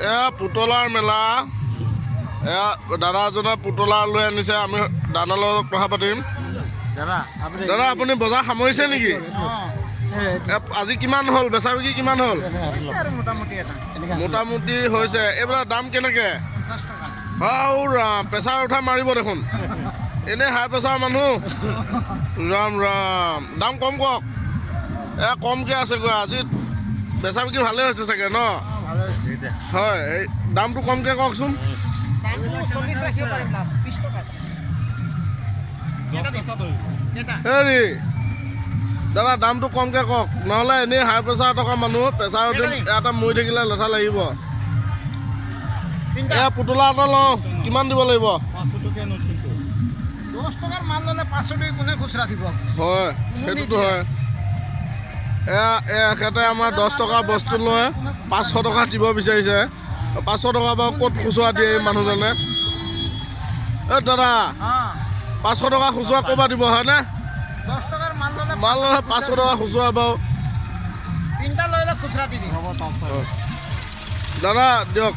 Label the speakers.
Speaker 1: এয়া পুতলাৰ মেলা এয়া দাদা এজনে পুতলা লৈ আনিছে আমি দাদাৰ লগত কথা পাতিম দাদা আপুনি বজাৰ সামৰিছে নেকি আজি কিমান হ'ল বেচা বিক্ৰী কিমান হ'ল মোটামুটি হৈছে এইবিলাক দাম কেনেকৈ প্ৰেছাৰ উঠা মাৰিব দেখোন এনেই হাই প্ৰেছাৰ মানুহ ৰাম ৰাম দাম কম কওক এয়া কমকৈ আছেগৈ আজি বেচা বিক্ৰী ভালেই হৈছে চাগে ন হয় এই দামটো কমকৈ কওকচোন হেৰি দাদা দামটো কমকৈ কওক নহ'লে এনেই হাই প্ৰেছাৰ থকা মানুহ প্ৰেছাৰ উঠি এটা মৰি থাকিলে লেঠা লাগিব এয়া পুতলা এটা লওঁ কিমান দিব লাগিব
Speaker 2: 10 টকাৰ মাল ল'লে 500 টকা কোনে খুচৰা দিব
Speaker 1: হয় সেইটোতো হয় এখেতে আমাৰ 10 টকাৰ বস্তু লৈ 500 টকা দিব বিচাৰিছে 500 টকা বাৰু ক'ত খুচুৰা দিয়ে এই মানুহজনে এই দাদা 500 টকা খুচুৰা ক'ৰপৰা দিব হয়নে
Speaker 2: 10 টকাৰ মাল
Speaker 1: ল'লে 500 টকা খুচুৰা বাৰু
Speaker 2: 3টা ল'লে খুচৰা দি দিম
Speaker 1: দাদা দিয়ক